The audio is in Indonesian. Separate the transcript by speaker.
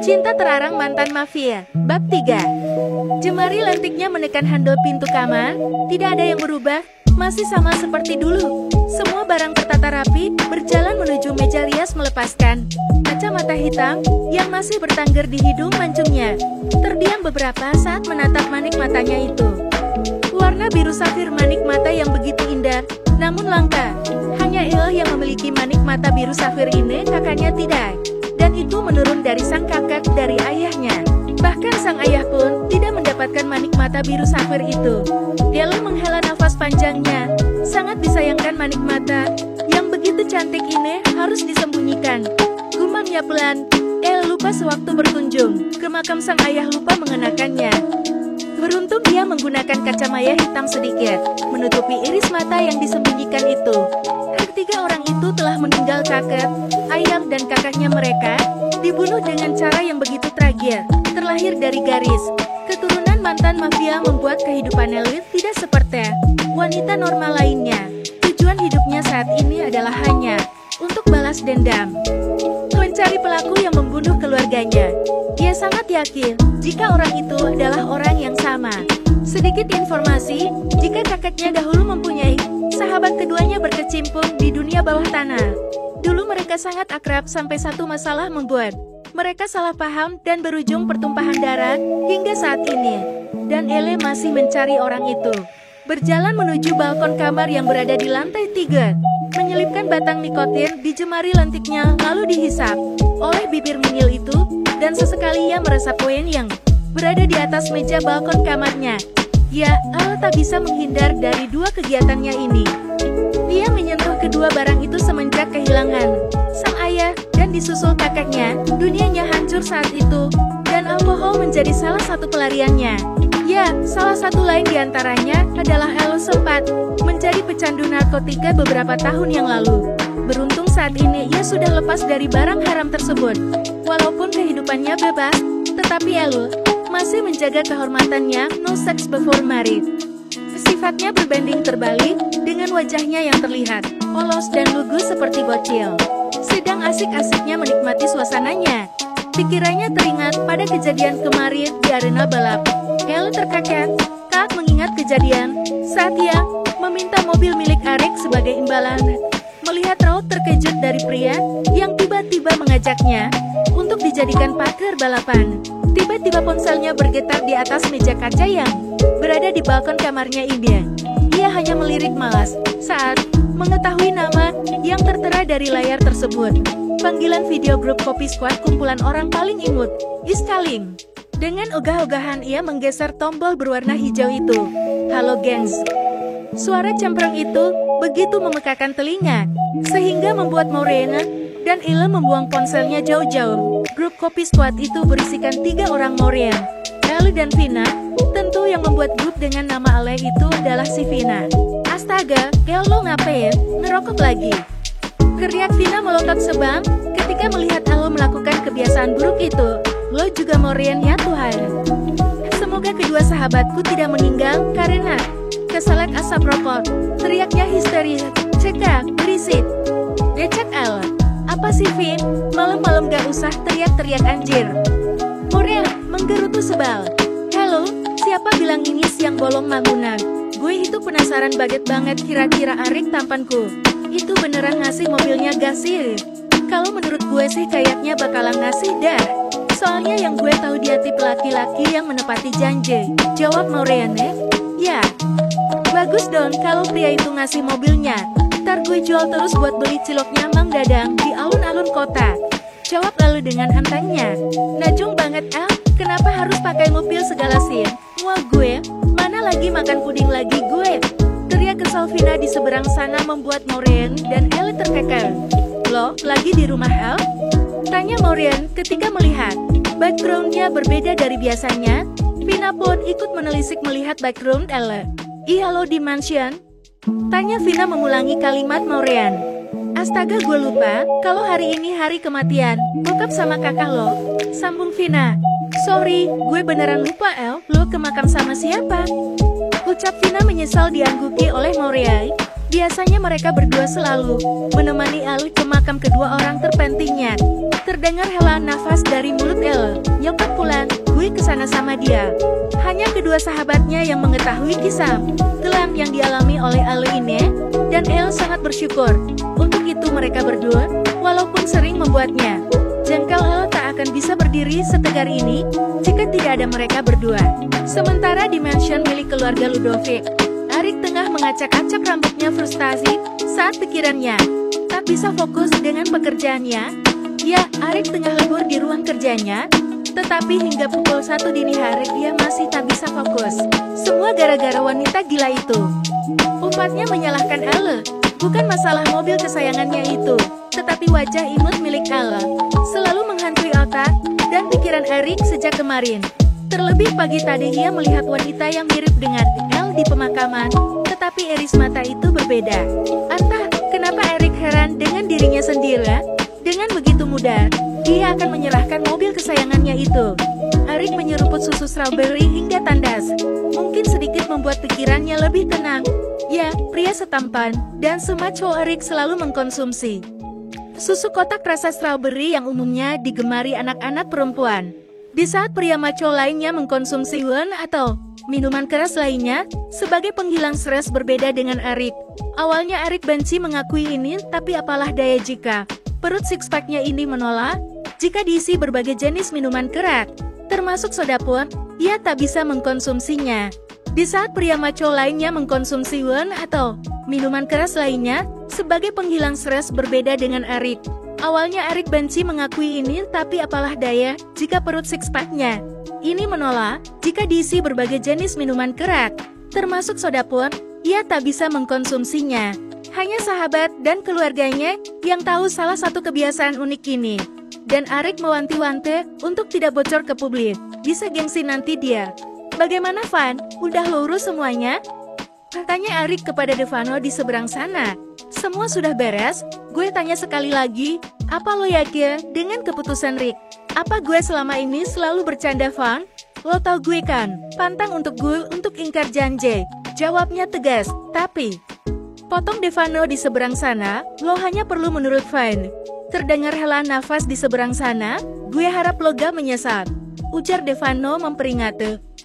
Speaker 1: Cinta terarang mantan mafia, bab 3. Jemari lentiknya menekan handle pintu kamar, tidak ada yang berubah, masih sama seperti dulu. Semua barang tertata rapi, berjalan menuju meja rias melepaskan kacamata hitam yang masih bertangger di hidung mancungnya. Terdiam beberapa saat menatap manik matanya itu. Warna biru safir manik mata yang begitu indah, namun langka. Hanya Il yang memiliki manik mata biru safir ini, kakaknya tidak. Dan itu menurun dari sang kakak dari ayahnya. Bahkan sang ayah pun tidak mendapatkan manik mata biru safir itu. Ella menghela nafas panjangnya. Sangat disayangkan manik mata yang begitu cantik ini harus disembunyikan. Gumamnya pelan. Ella lupa sewaktu berkunjung ke makam sang ayah lupa mengenakannya. Beruntung dia menggunakan kacamata hitam sedikit, menutupi iris mata yang disembunyikan itu. Ketiga orang itu telah meninggal, kakek, ayah dan kakaknya mereka, dibunuh dengan cara yang begitu tragis, terlahir dari garis keturunan mantan mafia membuat kehidupan elit tidak seperti wanita normal lainnya. Tujuan hidupnya saat ini adalah hanya untuk balas dendam, mencari pelaku yang membunuh keluarganya. Dia sangat yakin jika orang itu adalah orang yang sama. Sedikit informasi, jika kakaknya dahulu mempunyai sahabat, keduanya berkecimpung di dunia bawah tanah. Dulu mereka sangat akrab sampai satu masalah membuat mereka salah paham dan berujung pertumpahan darah hingga saat ini. Dan Ele masih mencari orang itu. Berjalan menuju balkon kamar yang berada di lantai 3. Menyelipkan batang nikotin di jemari lentiknya lalu dihisap oleh bibir mungil itu. Dan sesekali ia meresap koin yang berada di atas meja balkon kamarnya. Ya, El tak bisa menghindar dari dua kegiatannya ini. Dia menyentuh kedua barang itu semenjak kehilangan sang ayah dan disusul kakaknya. Dunianya hancur saat itu, dan alkohol menjadi salah satu pelariannya. Ya, salah satu lain diantaranya adalah El sempat menjadi pecandu narkotika beberapa tahun yang lalu. Beruntung saat ini ia sudah lepas dari barang haram tersebut. Walaupun kehidupannya bebas, tetapi Elu masih menjaga kehormatannya, no sex before marriage. Sifatnya berbanding terbalik dengan wajahnya yang terlihat polos dan lugu seperti bocil. Sedang asik-asiknya menikmati suasananya. Pikirannya teringat pada kejadian kemarin di arena balap. Elu terkaget saat mengingat kejadian saat ia meminta mobil milik Arik sebagai imbalan. Melihat raut terkejut dari pria yang tiba-tiba mengajaknya untuk dijadikan partner balapan. Tiba-tiba ponselnya bergetar di atas meja kaca yang berada di balkon kamarnya India. Ia hanya melirik malas saat mengetahui nama yang tertera dari layar tersebut. Panggilan video grup Kopi Squad, kumpulan orang paling imut, is calling. Dengan ogah-ogahan ia menggeser tombol berwarna hijau itu. Halo gengs. Suara cempreng itu begitu memekakan telinga, sehingga membuat Morena dan Ile membuang ponselnya jauh-jauh. Grup Kopi Squad itu berisikan 3 orang Morena, Elle dan Vina. Tentu yang membuat grup dengan nama Ale itu adalah si Vina. Astaga, El lo ngapain? Ngerokok lagi? Teriak Vina melotot sebang ketika melihat Ale melakukan kebiasaan buruk itu. Lo juga Morena ya Tuhan. Semoga kedua sahabatku tidak meninggal karena keselak asap rokok. Teriaknya histeris. Cekak, berisik. Decak Al. Apa sih Vin? Malam-malam gak usah teriak-teriak anjir. Morel menggerutu sebal. Halo, siapa bilang ini siang bolong Maguna? Gue itu penasaran banget kira-kira Arik tampanku itu beneran ngasih mobilnya gak sih? Kalau menurut gue sih kayaknya bakalan ngasih dah. Soalnya yang gue tahu dia tipe laki-laki yang menepati janji. Jawab Morene. Ya. Bagus dong kalau pria itu ngasih mobilnya. Ntar gue jual terus buat beli ciloknya Mang Dadang di alun-alun kota. Jawab lalu dengan antangnya. Najung banget El, kenapa harus pakai mobil segala sih? Wah gue, mana lagi makan puding lagi gue. Teriak kesal Vina di seberang sana membuat Maureen dan El terkekeh. Lo, lagi di rumah El? Tanya Maureen ketika melihat backgroundnya berbeda dari biasanya. Vina pun ikut menelisik melihat background Elle. Halo di mansion? Tanya Vina memulangi kalimat Maureen. Astaga gue lupa, kalau hari ini hari kematian bokap sama kakak lo. Sambung Vina. Sorry, gue beneran lupa El, lo ke makam sama siapa? Ucap Vina menyesal dianggupi oleh Maureen. Biasanya mereka berdua selalu menemani Elle ke makam kedua orang terpentingnya. Terdengar hela nafas dari mulut Elle. Nyokap pulang, gue kesana sama dia. Hanya kedua sahabatnya yang mengetahui kisah kelam yang dialami oleh Elle ini, dan Elle sangat bersyukur. Untuk itu mereka berdua, walaupun sering membuatnya jengkel, Elle tak akan bisa berdiri setegar ini jika tidak ada mereka berdua. Sementara di mansion milik keluarga Ludovic, Arik tengah mengacak-acak rambutnya frustasi saat pikirannya tak bisa fokus dengan pekerjaannya. Ya, Arik tengah lebur di ruang kerjanya, tetapi hingga pukul 1 dini hari dia masih tak bisa fokus. Semua gara-gara wanita gila itu. Umpatnya menyalahkan Elle, bukan masalah mobil kesayangannya itu, tetapi wajah imut milik Elle selalu menghantui otak dan pikiran Arik sejak kemarin. Terlebih pagi tadi ia melihat wanita yang mirip dengan Elle di pemakaman, tetapi iris mata itu berbeda. Entah kenapa Arik heran dengan dirinya sendiri. Dengan begitu mudah, dia akan menyerahkan mobil kesayangannya itu. Arik menyeruput susu strawberry hingga tandas. Mungkin sedikit membuat pikirannya lebih tenang. Ya, pria setampan dan semacho Arik selalu mengkonsumsi susu kotak rasa strawberry yang umumnya digemari anak-anak perempuan. Di saat pria macho lainnya mengkonsumsi wine atau minuman keras lainnya sebagai penghilang stres berbeda dengan Arik. Awalnya Arik benci mengakui ini, tapi apalah daya jika perut six-pack-nya ini menolak. Jika diisi berbagai jenis minuman keras, termasuk soda pun, ia tak bisa mengkonsumsinya. Di saat pria macho lainnya mengkonsumsi wine atau minuman keras lainnya sebagai penghilang stres berbeda dengan Arik. Awalnya Arik benci mengakui ini, tapi apalah daya jika perut six-pack-nya ini menolak. Jika diisi berbagai jenis minuman keras, termasuk soda pun, ia tak bisa mengkonsumsinya. Hanya sahabat dan keluarganya yang tahu salah satu kebiasaan unik ini. Dan Arik mewanti-wanti untuk tidak bocor ke publik. Bisa gengsi nanti dia. Bagaimana Van? Udah lurus semuanya? Tanya Arik kepada Devano di seberang sana. Semua sudah beres? Gue tanya sekali lagi, apa lo yakin dengan keputusan Rick? Apa gue selama ini selalu bercanda Van? Lo tau gue kan, pantang untuk gue untuk ingkar janji. Jawabnya tegas, tapi potong Devano di seberang sana, lo hanya perlu menurut Van. Terdengar hela nafas di seberang sana, gue harap lo gak menyesal. Ujar Devano memperingati.